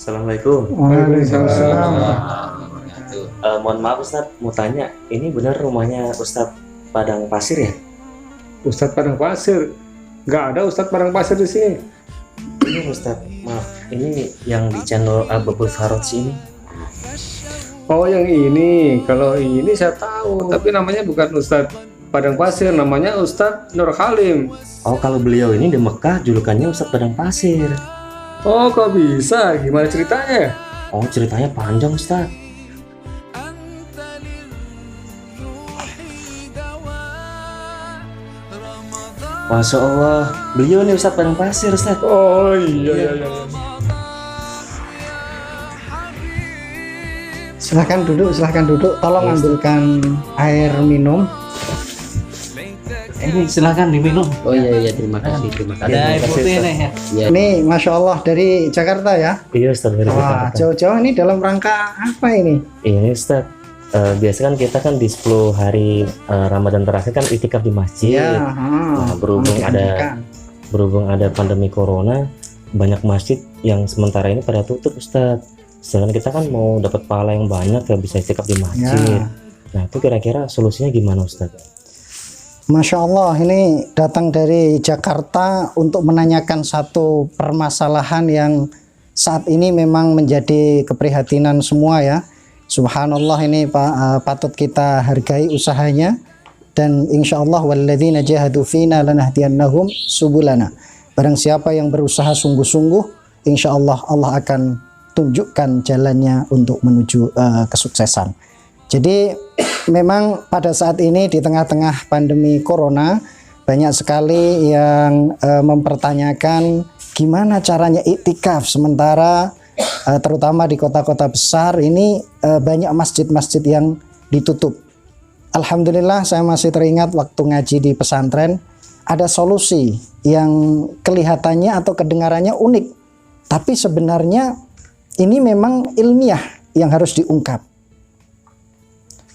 Assalamualaikum. Waalaikumsalam. Mohon maaf Ustadz, mau tanya, ini benar rumahnya Ustadz Padang Pasir ya? Ustadz Padang Pasir? Nggak ada Ustadz Padang Pasir di sini. Ini Ustadz, maaf, ini yang di channel Ababul Farod ini. Oh yang ini, kalau ini saya tahu, tapi namanya bukan Ustadz Padang Pasir, namanya Ustadz Nur Halim. Oh, kalau beliau ini di Mekah julukannya Ustadz Padang Pasir. Oh kok bisa? Gimana ceritanya? Oh, ceritanya panjang Ustadz. Masya Allah, beliau nih Ustadz Padang Pasir Ustadz. Oh iya. Silahkan duduk. Tolong ambilkan air minum. Ini silahkan diminum. Oh iya terima kasih. Ada air putih nih ya. Ini Masya Allah dari Jakarta ya. Iya Ustadz, dari Wah, Jakarta. jauh-jauh ini dalam rangka apa ini? Ini Ustadz, biasa kan kita kan di 10 hari Ramadan terakhir kan itikaf di masjid. Ya, Nah, berhubung ada pandemi corona, banyak masjid yang sementara ini pada tutup Ustadz. Sedangkan kita kan mau dapat pahala yang banyak ya, bisa itikaf di masjid. Nah, itu kira-kira solusinya gimana Ustadz? Masya Allah, ini datang dari Jakarta untuk menanyakan satu permasalahan yang saat ini memang menjadi keprihatinan semua ya. Subhanallah, ini patut kita hargai usahanya. Dan insya Allah walladzina jahadu fina lanahdiyannahum subulana. Barang siapa yang berusaha sungguh-sungguh, insya Allah Allah akan tunjukkan jalannya untuk menuju kesuksesan. Jadi memang pada saat ini di tengah-tengah pandemi corona banyak sekali yang mempertanyakan gimana caranya iktikaf, sementara terutama di kota-kota besar ini banyak masjid-masjid yang ditutup. Alhamdulillah saya masih teringat waktu ngaji di pesantren ada solusi yang kelihatannya atau kedengarannya unik, tapi sebenarnya ini memang ilmiah yang harus diungkap.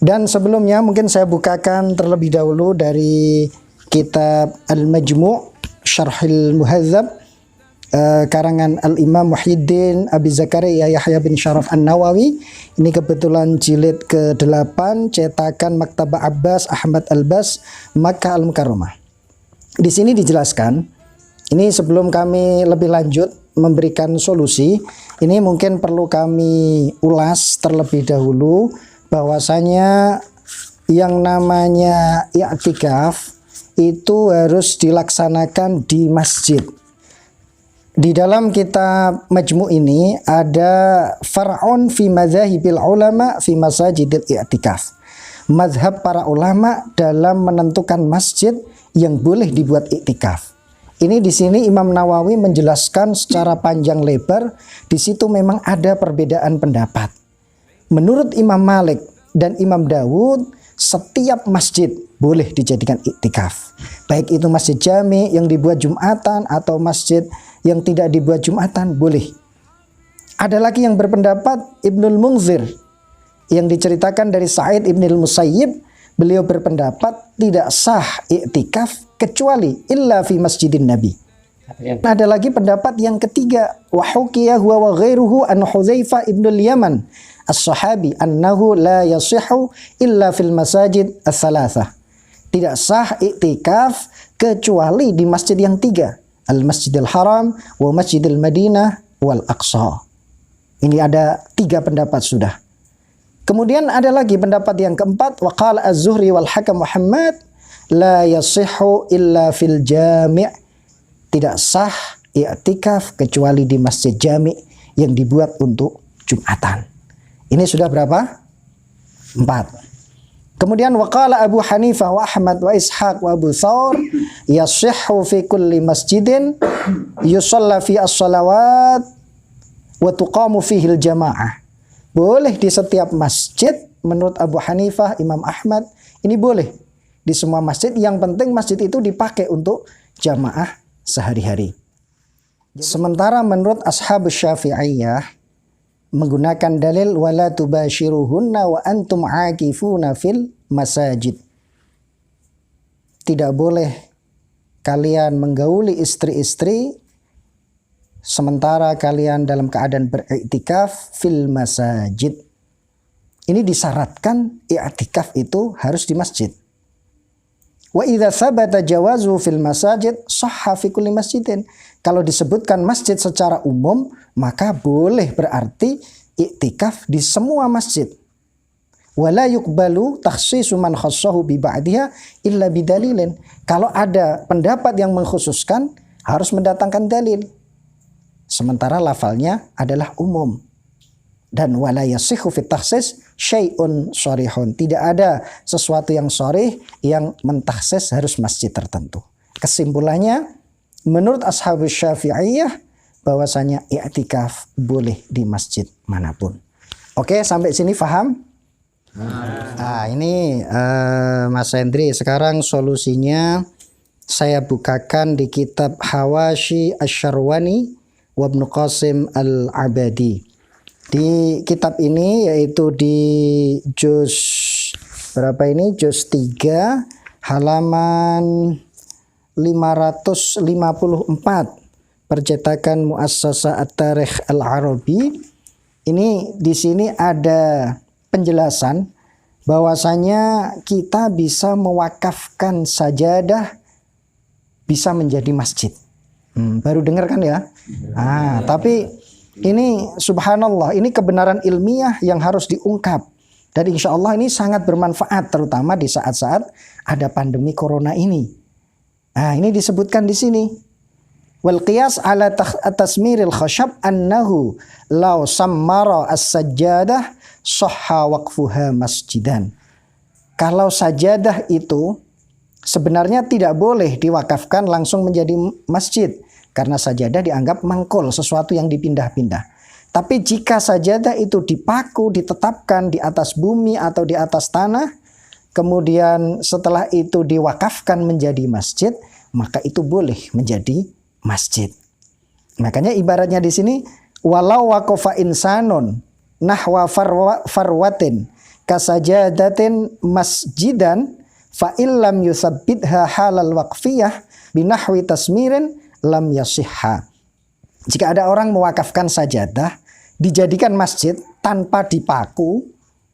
Dan sebelumnya mungkin saya bukakan terlebih dahulu dari kitab Al-Majmu' Syarhil Muhadzab karangan Al-Imam Muhyiddin Abi Zakaria Yahya bin Syaraf An-Nawawi. Ini kebetulan jilid ke-8 cetakan Maktabah Abbas Ahmad Al-Bas Makkah Al-Mukarramah. Di sini dijelaskan, ini sebelum kami lebih lanjut memberikan solusi, ini mungkin perlu kami ulas terlebih dahulu bahwasanya yang namanya i'tikaf itu harus dilaksanakan di masjid. Di dalam kitab Majmu' ini ada far'un fi madzahibil ulama fi masajidil i'tikaf. Mazhab para ulama dalam menentukan masjid yang boleh dibuat i'tikaf. Ini di sini Imam Nawawi menjelaskan secara panjang lebar. Di situ memang ada perbedaan pendapat. Menurut Imam Malik dan Imam Dawud, setiap masjid boleh dijadikan iktikaf. Baik itu masjid jami yang dibuat Jumatan atau masjid yang tidak dibuat Jumatan, boleh. Ada lagi yang berpendapat Ibnul Munzir yang diceritakan dari Sa'id Ibnul Musayyib, beliau berpendapat tidak sah iktikaf kecuali illa fi masjidin Nabi. Ada lagi pendapat yang ketiga, wa hukiya huwa wa ghairuhu an Hudzaifah ibnul Yaman as-sahabi annahu la yasihu illa fil masajid ats-tsalatsah. Tidak sah iktikaf kecuali di masjid yang tiga, Al-Masjidil Haram wa Masjidil Madinah wal Aqsa. Ini ada 3 pendapat sudah. Kemudian ada lagi pendapat yang keempat, wa qala Az-Zuhri wal Hakam Muhammad la yasihu illa fil jami'. Tidak sah i'tikaf kecuali di masjid jami' yang dibuat untuk Jumatan. Ini sudah berapa? 4. Kemudian waqala Abu Hanifah wa Ahmad wa Ishaq wa Abu Thawr yasihhu fi kulli masjidin yusalla fi as-salawat wa tuqamu fihi al-jamaah. Boleh di setiap masjid menurut Abu Hanifah, Imam Ahmad, ini boleh di semua masjid, yang penting masjid itu dipakai untuk jamaah sehari-hari. Sementara menurut ashab Syafi'iyah menggunakan dalil wala tubashiruhunna wa antum aakifuna fil masajid. Tidak boleh kalian menggauli istri-istri sementara kalian dalam keadaan beriktikaf fil masajid. Ini disyaratkan i'tikaf itu harus di masjid. Wa idza tsabata jawazu fil masajid sahha fi kulli masjidin. Kalau disebutkan masjid secara umum, maka boleh berarti i'tikaf di semua masjid. Wala yuqbalu takhsisu man khassahu bi ba'diha illa bidalilin. Kalau ada pendapat yang mengkhususkan harus mendatangkan dalil. Sementara lafalnya adalah umum. Dan wala yasihhu fit takhsis syai'un sharihun. Tidak ada sesuatu yang sharih yang mentakhsis harus masjid tertentu. Kesimpulannya, menurut ashabus Syafi'iyah bahwasanya i'tikaf boleh di masjid manapun. Oke, sampai sini paham? Nah, ini Mas Hendri, sekarang solusinya saya bukakan di kitab Hawashi Asy-Syarwani wa Ibnu Qasim Al-Abadi. Di kitab ini yaitu di juz berapa ini? Juz 3 halaman 554 percetakan Muassasah At-Tarikh Al-Arabi. Ini di sini ada penjelasan bahwasanya kita bisa mewakafkan sajadah bisa menjadi masjid. Baru dengar kan ya? Tapi ini subhanallah, ini kebenaran ilmiah yang harus diungkap. Dan insya Allah ini sangat bermanfaat terutama di saat-saat ada pandemi corona ini. Nah, ini disebutkan di sini. Wal qiyas ala tasmiril khashab annahu law sammara as-sajjadah sahha waqfuha masjidan. Kalau sajadah itu sebenarnya tidak boleh diwakafkan langsung menjadi masjid. Karena sajadah dianggap mangkul, sesuatu yang dipindah-pindah. Tapi jika sajadah itu dipaku, ditetapkan di atas bumi atau di atas tanah, kemudian setelah itu diwakafkan menjadi masjid, maka itu boleh menjadi masjid. Makanya ibaratnya di sini, walau waqafa insanun nahwa farwatin kasajadatin masjidan fa illam yusabbitha halal waqfiyah binahwi tasmirin lam yasihha. Jika ada orang mewakafkan sajadah dijadikan masjid tanpa dipaku,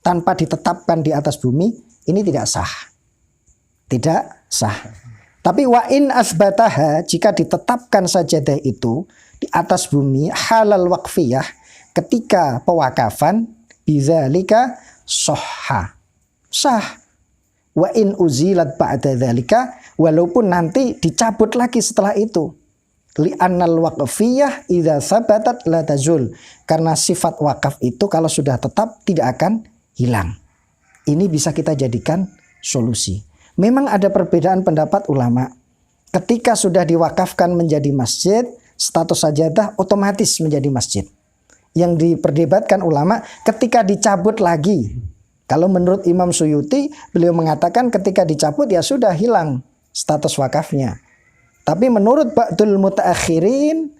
tanpa ditetapkan di atas bumi, ini tidak sah. Tidak sah. Tapi wa in asbataha, jika ditetapkan sajadah itu di atas bumi halal waqfiyah ketika pewakafan bidzalika sahha. Sah. Wa in uzilat ba'da dzalika, walaupun nanti dicabut lagi setelah itu. Li'annal waqfiyah idza sabatat la tazul. Karena sifat wakaf itu kalau sudah tetap tidak akan hilang. Ini bisa kita jadikan solusi. Memang ada perbedaan pendapat ulama. Ketika sudah diwakafkan menjadi masjid, status sajadah otomatis menjadi masjid. Yang diperdebatkan ulama ketika dicabut lagi. Kalau menurut Imam Suyuti, beliau mengatakan ketika dicabut ya sudah hilang status wakafnya. Tapi menurut Ba'dul Mutaakhirin,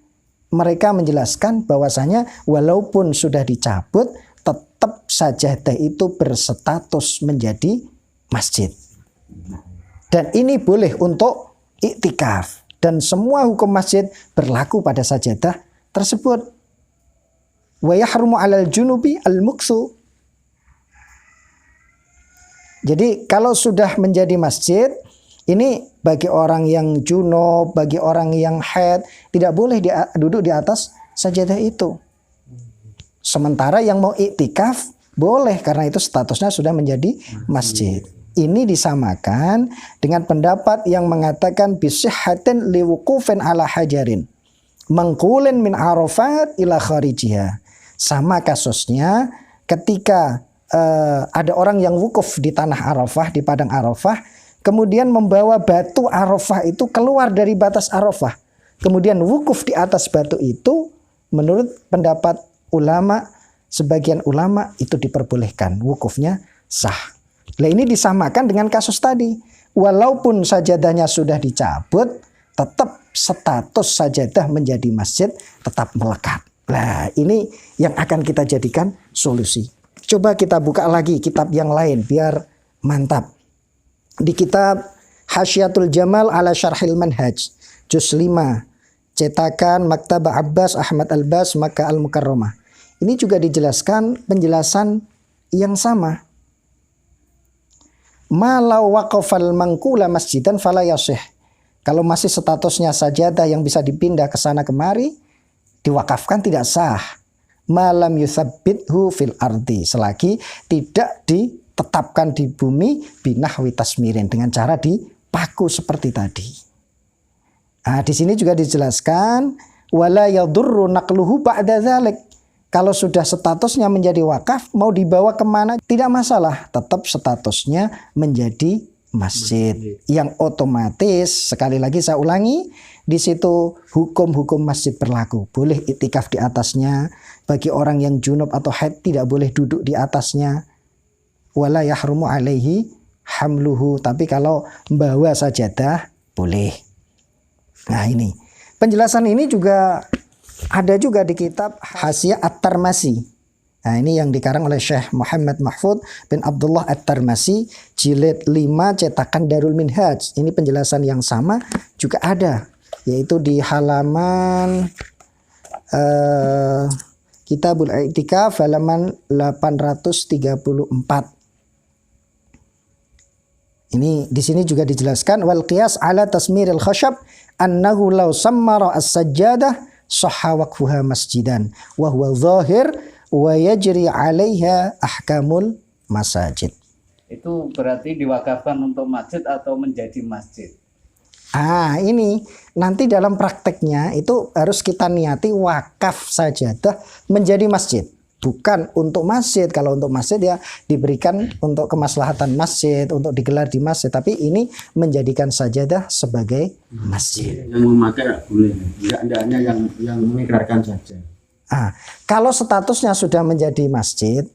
mereka menjelaskan bahwasanya walaupun sudah dicabut, tetap sajadah itu berstatus menjadi masjid. Dan ini boleh untuk iktikaf. Dan semua hukum masjid berlaku pada sajadah tersebut. Wa yahrumu 'alal junubi al-muksu. Jadi kalau sudah menjadi masjid, ini bagi orang yang junub, bagi orang yang haid, tidak boleh duduk di atas sajadah itu. Sementara yang mau iktikaf boleh karena itu statusnya sudah menjadi masjid. Ini disamakan dengan pendapat yang mengatakan bisihhatin liwuqufin ala hajarin mangqulin min Arafat ila kharijiha. Sama kasusnya ketika ada orang yang wukuf di tanah Arafah, di padang Arafah, kemudian membawa batu Arafah itu keluar dari batas Arafah. Kemudian wukuf di atas batu itu, menurut pendapat ulama, sebagian ulama itu diperbolehkan. Wukufnya sah. Nah, ini disamakan dengan kasus tadi. Walaupun sajadahnya sudah dicabut, tetap status sajadah menjadi masjid tetap melekat. Nah, ini yang akan kita jadikan solusi. Coba kita buka lagi kitab yang lain biar mantap. Di kitab Hasyiatul Jamal ala Syarhil Manhaj, juz 5, cetakan Maktabah Abbas Ahmad Al-Bas Makkah Al-Mukarramah. Ini juga dijelaskan penjelasan yang sama. Malau waqafal mangkula masjidan fala yasih. Kalau masih statusnya sajadah yang bisa dipindah ke sana kemari, diwakafkan tidak sah. Malam yutsabbithu fil ardi, selagi tidak ditetapkan di bumi binahwi tasmirin, dengan cara dipaku seperti tadi. Nah, di sini juga dijelaskan wala yadurru naqluhu ba'da dzalik. Kalau sudah statusnya menjadi wakaf, mau dibawa kemana tidak masalah, tetap statusnya menjadi masjid. Yang otomatis, sekali lagi saya ulangi, di situ hukum-hukum masjid berlaku. Boleh iktikaf di atasnya, bagi orang yang junub atau haid tidak boleh duduk di atasnya. Wala yahrumu alaihi hamluhu, tapi kalau membawa sajadah boleh. Nah, ini penjelasan ini juga ada juga di kitab Hasyiah At-Tarmasi. Nah, ini yang dikarang oleh Syekh Muhammad Mahfud bin Abdullah At-Tarmasi, jilid 5 cetakan Darul Minhaj. Ini penjelasan yang sama juga ada, yaitu di halaman Kitabul I'tikaf halaman 834. Ini di sini juga dijelaskan wal qiyas ala tasmiril khashab annahu law sammara as-sajjadah sahha waqfuha masjidan wa huwa zahir wa yajri 'alaiha ahkamul masajid. Itu berarti diwakafkan untuk masjid atau menjadi masjid. Ini nanti dalam prakteknya itu harus kita niati wakaf sajadah menjadi masjid. Bukan untuk masjid. Kalau untuk masjid ya diberikan untuk kemaslahatan masjid, untuk digelar di masjid. Tapi ini menjadikan sajadah sebagai masjid. Yang memakai boleh, tidak hanya yang mengikrarkan saja. Kalau statusnya sudah menjadi masjid,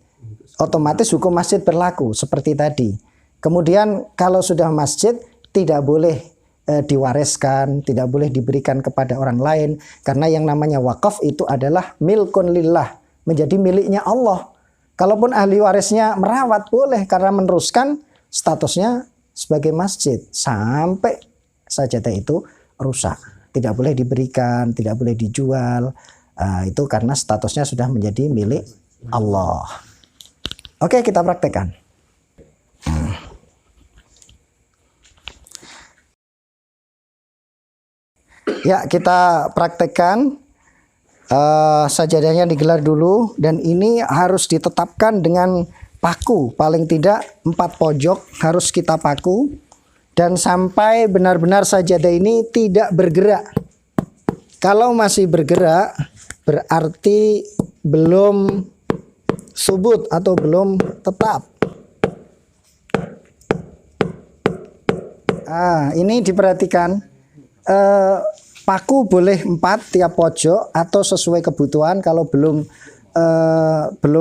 otomatis hukum masjid berlaku seperti tadi. Kemudian kalau sudah masjid tidak boleh diwariskan, tidak boleh diberikan kepada orang lain, karena yang namanya wakaf itu adalah milkun lillah, menjadi miliknya Allah. Kalaupun ahli warisnya merawat boleh, karena meneruskan statusnya sebagai masjid sampai sajadah itu rusak. Tidak boleh diberikan, tidak boleh dijual. Itu karena statusnya sudah menjadi milik Allah. Oke, kita praktekkan. Ya, kita praktekkan. Sajadahnya digelar dulu, dan ini harus ditetapkan dengan paku. Paling tidak 4 pojok harus kita paku, dan sampai benar-benar sajadah ini tidak bergerak. Kalau masih bergerak berarti belum subut atau belum tetap. Ini diperhatikan. Paku boleh 4 tiap pojok atau sesuai kebutuhan. Kalau belum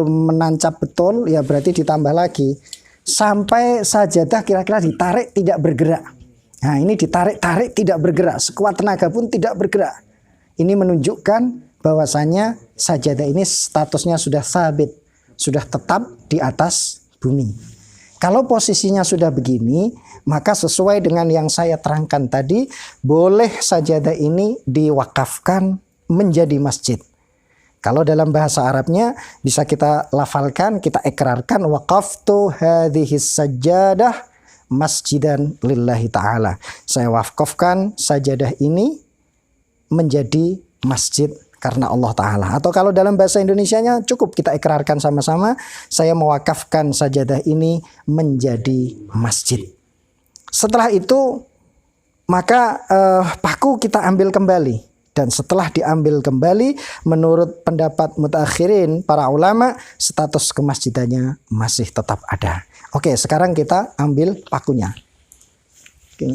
menancap betul ya berarti ditambah lagi sampai sajadah kira-kira ditarik tidak bergerak. Nah, ini ditarik-tarik tidak bergerak, sekuat tenaga pun tidak bergerak. Ini menunjukkan bahwasanya sajadah ini statusnya sudah sabit, sudah tetap di atas bumi. Kalau posisinya sudah begini, maka sesuai dengan yang saya terangkan tadi, boleh sajadah ini diwakafkan menjadi masjid. Kalau dalam bahasa Arabnya bisa kita lafalkan, kita ikrarkan, waqaftu hadhihi sajadah masjidan lillahi ta'ala. Saya wakafkan sajadah ini menjadi masjid karena Allah Ta'ala. Atau kalau dalam bahasa Indonesianya cukup kita ikrarkan sama-sama, saya mewakafkan sajadah ini menjadi masjid. Setelah itu maka paku kita ambil kembali. Dan setelah diambil kembali, menurut pendapat mutaakhirin para ulama, status kemasjidannya masih tetap ada. Oke, sekarang kita ambil pakunya. Oke.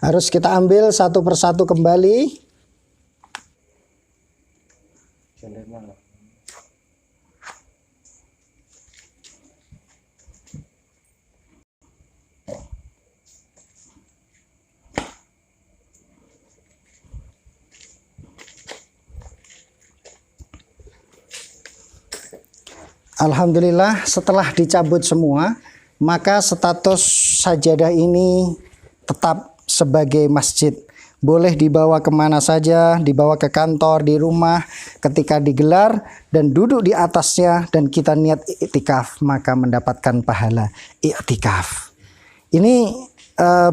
Harus kita ambil satu persatu kembali. Alhamdulillah, setelah dicabut semua, maka status sajadah ini tetap sebagai masjid. boleh dibawa kemana saja, dibawa ke kantor, di rumah, ketika digelar dan duduk di atasnya dan kita niat iktikaf, maka mendapatkan pahala iktikaf. Ini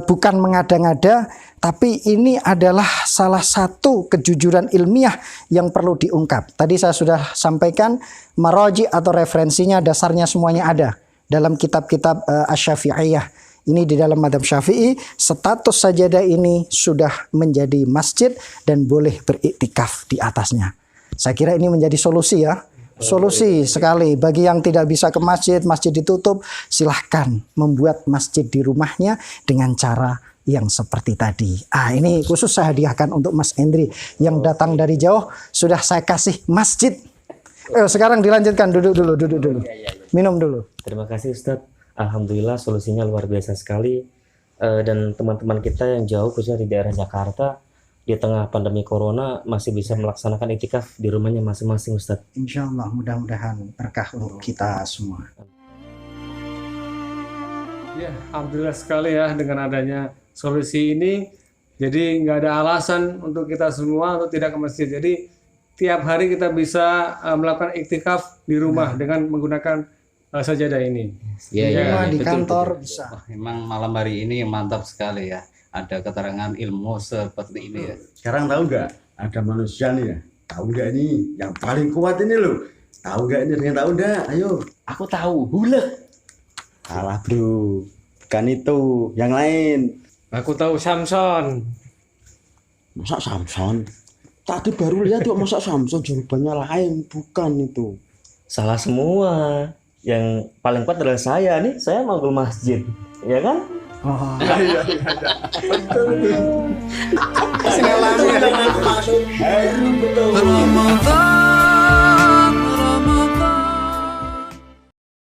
bukan mengada-ngada, tapi ini adalah salah satu kejujuran ilmiah yang perlu diungkap. Tadi saya sudah sampaikan maraji atau referensinya, dasarnya semuanya ada dalam kitab-kitab Asy-Syafi'iyah. Ini di dalam mazhab Syafi'i, status sajadah ini sudah menjadi masjid dan boleh beriktikaf di atasnya. Saya kira ini menjadi solusi ya. Solusi sekali bagi yang tidak bisa ke masjid, masjid ditutup, silahkan membuat masjid di rumahnya dengan cara yang seperti tadi. Ini khusus saya hadiahkan untuk Mas Endri yang datang dari jauh, sudah saya kasih masjid. Sekarang dilanjutkan, duduk dulu. Minum dulu. Terima kasih Ustadz. Alhamdulillah solusinya luar biasa sekali, dan teman-teman kita yang jauh khususnya di daerah Jakarta di tengah pandemi corona masih bisa melaksanakan iktikaf di rumahnya masing-masing Ustadz. Insya Allah mudah-mudahan berkah untuk kita semua. Ya, alhamdulillah sekali ya dengan adanya solusi ini. Jadi nggak ada alasan untuk kita semua untuk tidak ke masjid. Jadi tiap hari kita bisa melakukan iktikaf di rumah dengan menggunakan sajadah ini. Rumah, di betul, kantor betul. bisa. Wah, memang malam hari ini mantap sekali ya. Ada keterangan ilmu seperti ini ya. Sekarang tahu nggak ada manusia nih ya? Tahu nggak ini yang paling kuat ini loh? Tahu nggak ini? Dengan tahu nggak? Ayo. Aku tahu, hulek. Salah bro, bukan itu, yang lain. Aku tahu Samson. Masa Samson? Tadi baru lihat kok masa Samson, jawabannya lain, bukan itu. Salah semua. Yang paling kuat adalah saya nih, saya mau ke masjid, ya kan? Oh. Betul.